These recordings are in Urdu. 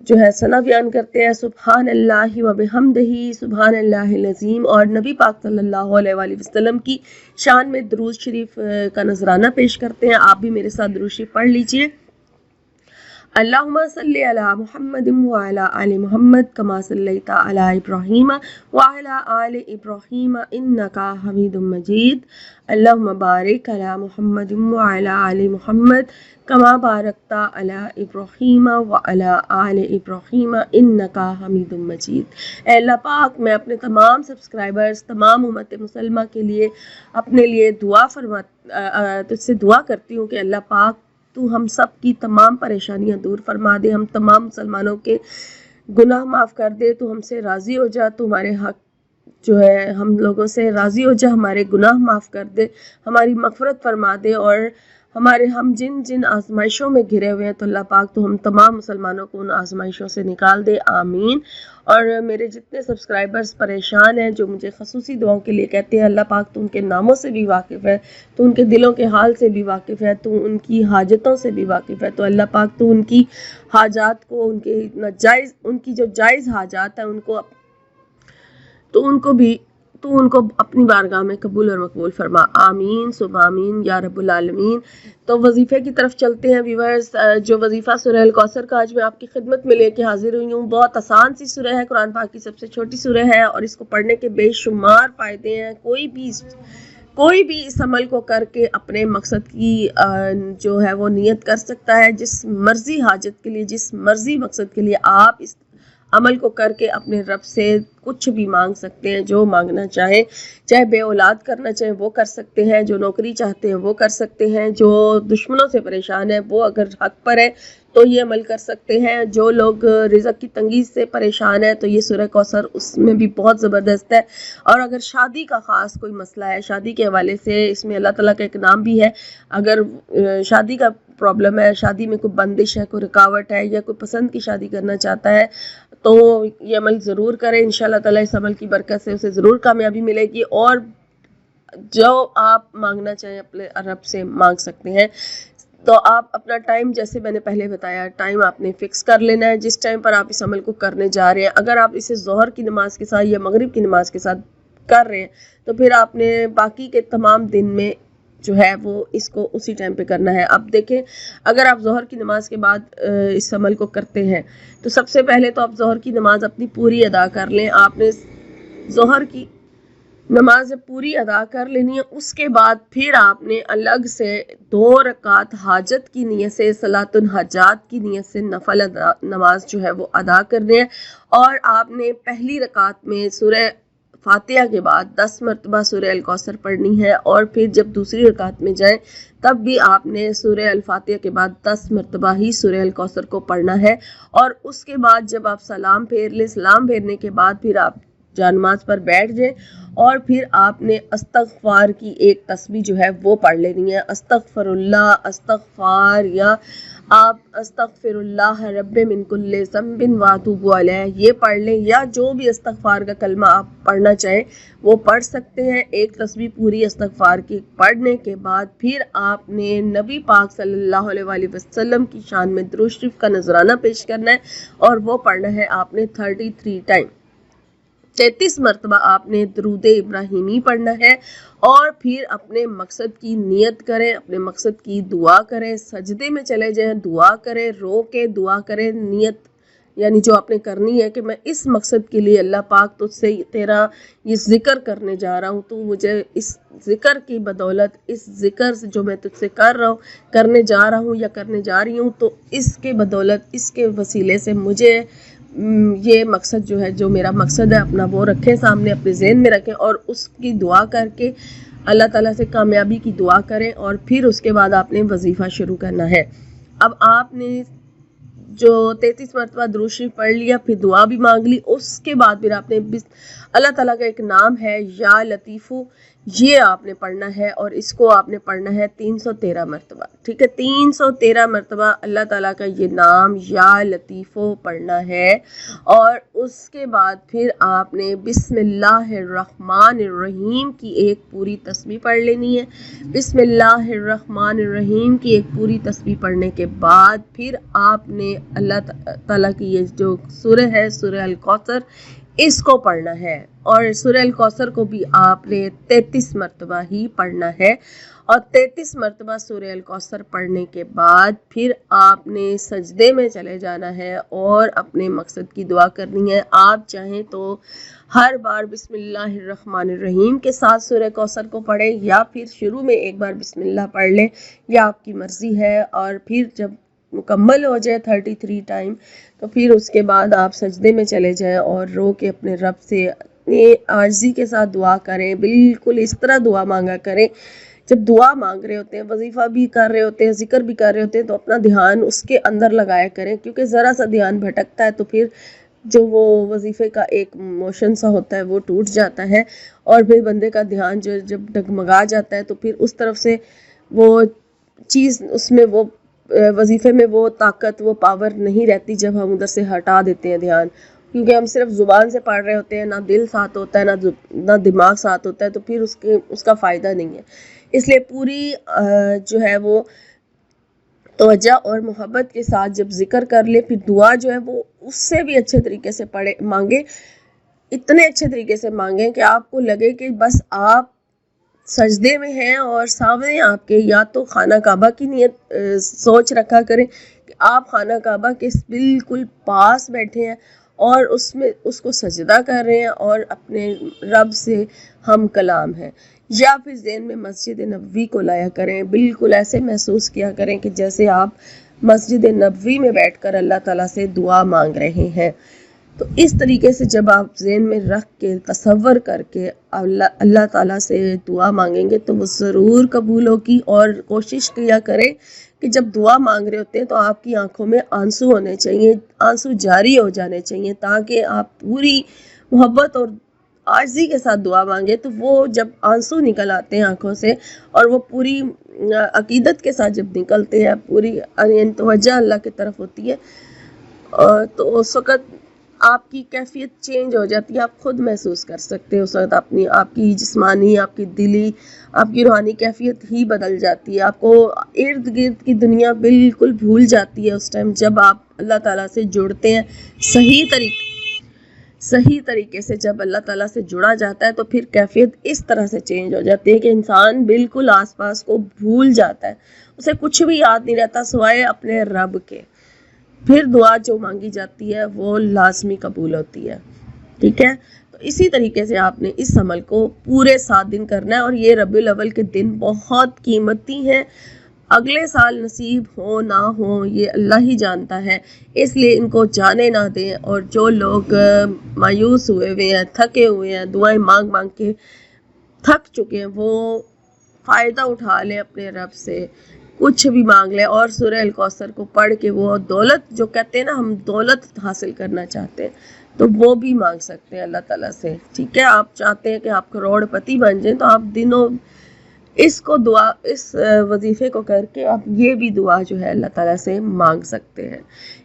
جو ہے ثنا بیان کرتے ہیں سبحان اللہ و بحمدہ سبحان اللہ العظیم، اور نبی پاک صلی اللہ علیہ وآلہ وسلم کی شان میں درود شریف کا نذرانہ پیش کرتے ہیں۔ آپ بھی میرے ساتھ درود شریف پڑھ لیجئے۔ اللہم صلی علی محمد وعلی آل محمد کما صلیت علی ابراہیم وعلی آل ابراہیم انکا حمید مجید۔ اللہم بارک علی محمد وعلی آل محمد کما بارکت علی ابراہیم وعلی آل ابراہیم انکا حمید مجید۔ اے اللہ پاک، میں اپنے تمام سبسکرائبرز، تمام امت مسلمہ کے لیے اپنے لیے تجھ سے دعا کرتی ہوں کہ اللہ پاک تو ہم سب کی تمام پریشانیاں دور فرما دے، ہم تمام مسلمانوں کے گناہ معاف کر دے، تو ہم سے راضی ہو جا، تو ہمارے حق جو ہے ہم لوگوں سے راضی ہو جا، ہمارے گناہ معاف کر دے، ہماری مغفرت فرما دے، اور ہم جن جن آزمائشوں میں گھرے ہوئے ہیں تو اللہ پاک تو ہم تمام مسلمانوں کو ان آزمائشوں سے نکال دے، آمین۔ اور میرے جتنے سبسکرائبرز پریشان ہیں، جو مجھے خصوصی دعاؤں کے لیے کہتے ہیں، اللہ پاک تو ان کے ناموں سے بھی واقف ہے، تو ان کے دلوں کے حال سے بھی واقف ہے، تو ان کی حاجتوں سے بھی واقف ہے، تو اللہ پاک تو ان کی حاجات کو، ان کی جو جائز حاجات ہیں ان کو اپنی بارگاہ میں قبول اور مقبول فرما، آمین ثم آمین یا رب العالمین۔ تو وظیفے کی طرف چلتے ہیں ویورز۔ جو وظیفہ سورہ الکوثر کا آج میں آپ کی خدمت میں لے کے حاضر ہوئی ہوں، بہت آسان سی سورہ ہے، قرآن پاک کی سب سے چھوٹی سورہ ہے، اور اس کو پڑھنے کے بے شمار فائدے ہیں۔ کوئی بھی اس عمل کو کر کے اپنے مقصد کی جو ہے وہ نیت کر سکتا ہے، جس مرضی حاجت کے لیے، جس مرضی مقصد کے لیے آپ اس عمل کو کر کے اپنے رب سے کچھ بھی مانگ سکتے ہیں، جو مانگنا چاہیں، چاہے بے اولاد کرنا چاہیں وہ کر سکتے ہیں، جو نوکری چاہتے ہیں وہ کر سکتے ہیں، جو دشمنوں سے پریشان ہیں وہ اگر حق پر ہے تو یہ عمل کر سکتے ہیں، جو لوگ رزق کی تنگی سے پریشان ہیں تو یہ سورہ کوثر اس میں بھی بہت زبردست ہے۔ اور اگر شادی کا خاص کوئی مسئلہ ہے، شادی کے حوالے سے اس میں اللہ تعالیٰ کا ایک نام بھی ہے، اگر شادی کا پرابلم ہے، شادی میں کوئی بندش ہے، کوئی رکاوٹ ہے، یا کوئی پسند کی شادی کرنا چاہتا ہے تو یہ عمل ضرور کریں، انشاءاللہ تعالیٰ اس عمل کی برکت سے اسے ضرور کامیابی ملے گی، اور جو آپ مانگنا چاہیں اپنے رب سے مانگ سکتے ہیں۔ تو آپ اپنا ٹائم، جیسے میں نے پہلے بتایا، ٹائم آپ نے فکس کر لینا ہے جس ٹائم پر آپ اس عمل کو کرنے جا رہے ہیں۔ اگر آپ اسے ظہر کی نماز کے ساتھ یا مغرب کی نماز کے ساتھ کر رہے ہیں تو پھر آپ نے باقی کے تمام دن میں جو ہے وہ اس کو اسی ٹائم پہ کرنا ہے۔ اب دیکھیں، اگر آپ ظہر کی نماز کے بعد اس عمل کو کرتے ہیں تو سب سے پہلے تو آپ ظہر کی نماز اپنی پوری ادا کر لیں۔ آپ نے ظہر کی نماز پوری ادا کر لینی ہے، اس کے بعد پھر آپ نے الگ سے 2 رکعت حاجت کی نیت سے، صلاۃ الحاجات کی نیت سے نفل نماز جو ہے وہ ادا کرنے ہیں، اور آپ نے پہلی رکعت میں سورہ فاتحہ کے بعد 10 مرتبہ سورہ الکوثر پڑھنی ہے، اور پھر جب دوسری رکعت میں جائیں تب بھی آپ نے سورہ الفاتحہ کے بعد 10 مرتبہ ہی سورہ الکوثر کو پڑھنا ہے، اور اس کے بعد جب آپ سلام پھیر لیں، سلام پھیرنے کے بعد پھر آپ جانماز پر بیٹھ جائیں، اور پھر آپ نے استغفار کی ایک تسبیح جو ہے وہ پڑھ لینی ہے، استغفر اللہ، استغفار، یا آپ استغفر اللہ رب من کل ذنب واتوب علیہ یہ پڑھ لیں، یا جو بھی استغفار کا کلمہ آپ پڑھنا چاہیں وہ پڑھ سکتے ہیں۔ ایک تسبیح پوری استغفار کی پڑھنے کے بعد پھر آپ نے نبی پاک صلی اللہ علیہ وآلہ وسلم کی شان میں درود شریف کا نذرانہ پیش کرنا ہے، اور وہ پڑھنا ہے آپ نے 33 ٹائم، 33 مرتبہ آپ نے درود ابراہیمی پڑھنا ہے، اور پھر اپنے مقصد کی نیت کریں، اپنے مقصد کی دعا کریں، سجدے میں چلے جائیں، دعا کریں، رو کے دعا کریں، نیت یعنی جو آپ نے کرنی ہے کہ میں اس مقصد کے لیے اللہ پاک تجھ سے تیرا یہ ذکر کرنے جا رہا ہوں، تو مجھے اس ذکر کی بدولت، اس ذکر سے جو میں تجھ سے کرنے جا رہا ہوں یا کرنے جا رہی ہوں، تو اس کے بدولت، اس کے وسیلے سے مجھے یہ مقصد جو ہے، جو میرا مقصد ہے اپنا، وہ رکھیں سامنے، اپنے ذہن میں رکھیں، اور اس کی دعا کر کے اللہ تعالیٰ سے کامیابی کی دعا کریں، اور پھر اس کے بعد آپ نے وظیفہ شروع کرنا ہے۔ اب آپ نے جو 33 مرتبہ درود شریف پڑھ لیا، پھر دعا بھی مانگ لی، اس کے بعد پھر آپ نے اللہ تعالیٰ کا ایک نام ہے یا لطیفو، یہ آپ نے پڑھنا ہے اور اس کو آپ نے پڑھنا ہے 313 مرتبہ. ٹھیک ہے، 313 مرتبہ اللہ تعالیٰ کا یہ نام یا لطیفو پڑھنا ہے. اور اس کے بعد پھر آپ نے بسم اللہ الرحمن الرحیم کی ایک پوری تسبیح پڑھ لینی ہے. بسم اللہ الرحمن الرحیم کی ایک پوری تسبیح پڑھنے کے بعد پھر آپ نے اللہ تعالیٰ کی یہ جو سورہ ہے سورہ الکوثر اس کو پڑھنا ہے. اور سورہ الکوثر کو بھی آپ نے 33 مرتبہ ہی پڑھنا ہے. اور 33 مرتبہ سورہ الکوثر پڑھنے کے بعد پھر آپ نے سجدے میں چلے جانا ہے اور اپنے مقصد کی دعا کرنی ہے. آپ چاہیں تو ہر بار بسم اللہ الرحمن الرحیم کے ساتھ سورہ کوثر کو پڑھیں یا پھر شروع میں ایک بار بسم اللہ پڑھ لیں، یہ آپ کی مرضی ہے. اور پھر جب مکمل ہو جائے 33 ٹائم تو پھر اس کے بعد آپ سجدے میں چلے جائیں اور رو کے اپنے رب سے عاجزی کے ساتھ دعا کریں. بالکل اس طرح دعا مانگا کریں. جب دعا مانگ رہے ہوتے ہیں، وظیفہ بھی کر رہے ہوتے ہیں، ذکر بھی کر رہے ہوتے ہیں، تو اپنا دھیان اس کے اندر لگایا کریں، کیونکہ ذرا سا دھیان بھٹکتا ہے تو پھر جو وہ وظیفے کا ایک موشن سا ہوتا ہے وہ ٹوٹ جاتا ہے اور پھر بندے کا دھیان جو جب ڈگمگا جاتا ہے تو پھر اس طرف سے وہ چیز اس میں وہ وظیفے میں وہ طاقت وہ پاور نہیں رہتی جب ہم ادھر سے ہٹا دیتے ہیں دھیان، کیونکہ ہم صرف زبان سے پڑھ رہے ہوتے ہیں، نہ دل ساتھ ہوتا ہے نہ دماغ ساتھ ہوتا ہے، تو پھر اس کا فائدہ نہیں ہے. اس لیے پوری جو ہے وہ توجہ اور محبت کے ساتھ جب ذکر کر لے، پھر دعا جو ہے وہ اس سے بھی اچھے طریقے سے مانگے، اتنے اچھے طریقے سے مانگیں کہ آپ کو لگے کہ بس آپ سجدے میں ہیں اور سامنے آپ کے یا تو خانہ کعبہ کی نیت سوچ رکھا کریں کہ آپ خانہ کعبہ کے بالکل پاس بیٹھے ہیں اور اس کو سجدہ کر رہے ہیں اور اپنے رب سے ہم کلام ہیں، یا پھر ذہن میں مسجد نبوی کو لایا کریں. بالکل ایسے محسوس کیا کریں کہ جیسے آپ مسجد نبوی میں بیٹھ کر اللہ تعالیٰ سے دعا مانگ رہے ہیں. تو اس طریقے سے جب آپ ذہن میں رکھ کے تصور کر کے اللہ تعالیٰ سے دعا مانگیں گے تو وہ ضرور قبول ہوگی. اور کوشش کیا کریں کہ جب دعا مانگ رہے ہوتے ہیں تو آپ کی آنکھوں میں آنسو ہونے چاہیے، آنسو جاری ہو جانے چاہیے، تاکہ آپ پوری محبت اور عاجزی کے ساتھ دعا مانگے تو وہ جب آنسو نکل آتے ہیں آنکھوں سے اور وہ پوری عقیدت کے ساتھ جب نکلتے ہیں، پوری توجہ اللہ کی طرف ہوتی ہے، تو اس وقت آپ کی کیفیت چینج ہو جاتی ہے. آپ خود محسوس کر سکتے ہیں اس وقت آپ کی جسمانی، آپ کی دلی، آپ کی روحانی کیفیت ہی بدل جاتی ہے. آپ کو ارد گرد کی دنیا بالکل بھول جاتی ہے اس ٹائم جب آپ اللہ تعالیٰ سے جڑتے ہیں صحیح طریقے سے. جب اللہ تعالیٰ سے جڑا جاتا ہے تو پھر کیفیت اس طرح سے چینج ہو جاتی ہے کہ انسان بالکل آس پاس کو بھول جاتا ہے، اسے کچھ بھی یاد نہیں رہتا سوائے اپنے رب کے. پھر دعا جو مانگی جاتی ہے وہ لازمی قبول ہوتی ہے. ٹھیک ہے، تو اسی طریقے سے آپ نے اس عمل کو پورے 7 دن کرنا ہے. اور یہ ربیع الاول کے دن بہت قیمتی ہیں، اگلے سال نصیب ہو نہ ہو یہ اللہ ہی جانتا ہے، اس لیے ان کو جانے نہ دیں. اور جو لوگ مایوس ہوئے ہیں، تھکے ہوئے ہیں، دعائیں مانگ مانگ کے تھک چکے ہیں، وہ فائدہ اٹھا لیں اپنے رب سے، کچھ بھی مانگ لیں. اور سورہ الکوثر کو پڑھ کے وہ دولت جو کہتے ہیں نا، ہم دولت حاصل کرنا چاہتے ہیں تو وہ بھی مانگ سکتے ہیں اللہ تعالیٰ سے. ٹھیک ہے، آپ چاہتے ہیں کہ آپ کروڑ پتی بن جائیں تو آپ دنوں اس وظیفے کو کر کے آپ یہ بھی دعا جو ہے اللہ تعالیٰ سے مانگ سکتے ہیں.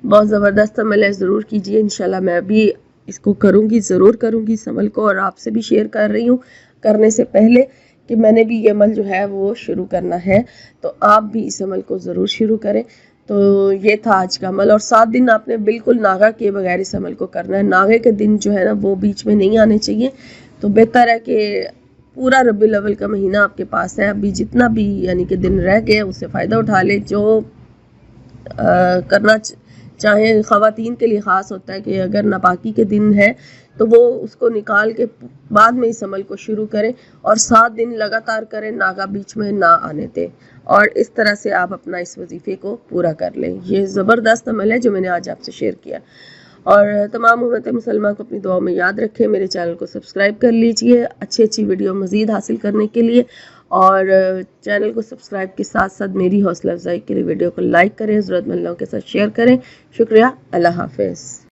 بہت زبردست عمل ہے، ضرور کیجیے. انشاءاللہ میں بھی اس کو ضرور کروں گی اس عمل کو، اور آپ سے بھی شیئر کر رہی ہوں کرنے سے پہلے کہ میں نے بھی یہ عمل جو ہے وہ شروع کرنا ہے، تو آپ بھی اس عمل کو ضرور شروع کریں. تو یہ تھا آج کا عمل. اور 7 دن آپ نے بالکل ناغہ کیے بغیر اس عمل کو کرنا ہے. ناغے کے دن جو ہے نا وہ بیچ میں نہیں آنے چاہیے. تو بہتر ہے کہ پورا ربیع الاول کا مہینہ آپ کے پاس ہے، ابھی جتنا بھی یعنی کہ دن رہ گئے اس سے فائدہ اٹھا لیں. جو کرنا چاہیں، خواتین کے لیے خاص ہوتا ہے کہ اگر ناپاکی کے دن ہے تو وہ اس کو نکال کے بعد میں اس عمل کو شروع کریں اور 7 دن لگاتار کریں، ناغہ بیچ میں نہ آنے دیں. اور اس طرح سے آپ اپنا اس وظیفے کو پورا کر لیں. یہ زبردست عمل ہے جو میں نے آج آپ سے شیئر کیا. اور تمام امت مسلمہ کو اپنی دعاؤں میں یاد رکھیں. میرے چینل کو سبسکرائب کر لیجئے اچھی ویڈیو مزید حاصل کرنے کے لیے، اور چینل کو سبسکرائب کے ساتھ ساتھ میری حوصلہ افزائی کے لیے ویڈیو کو لائک کریں، ضرورت مند لوگوں کے ساتھ شیئر کریں. شکریہ، اللہ حافظ.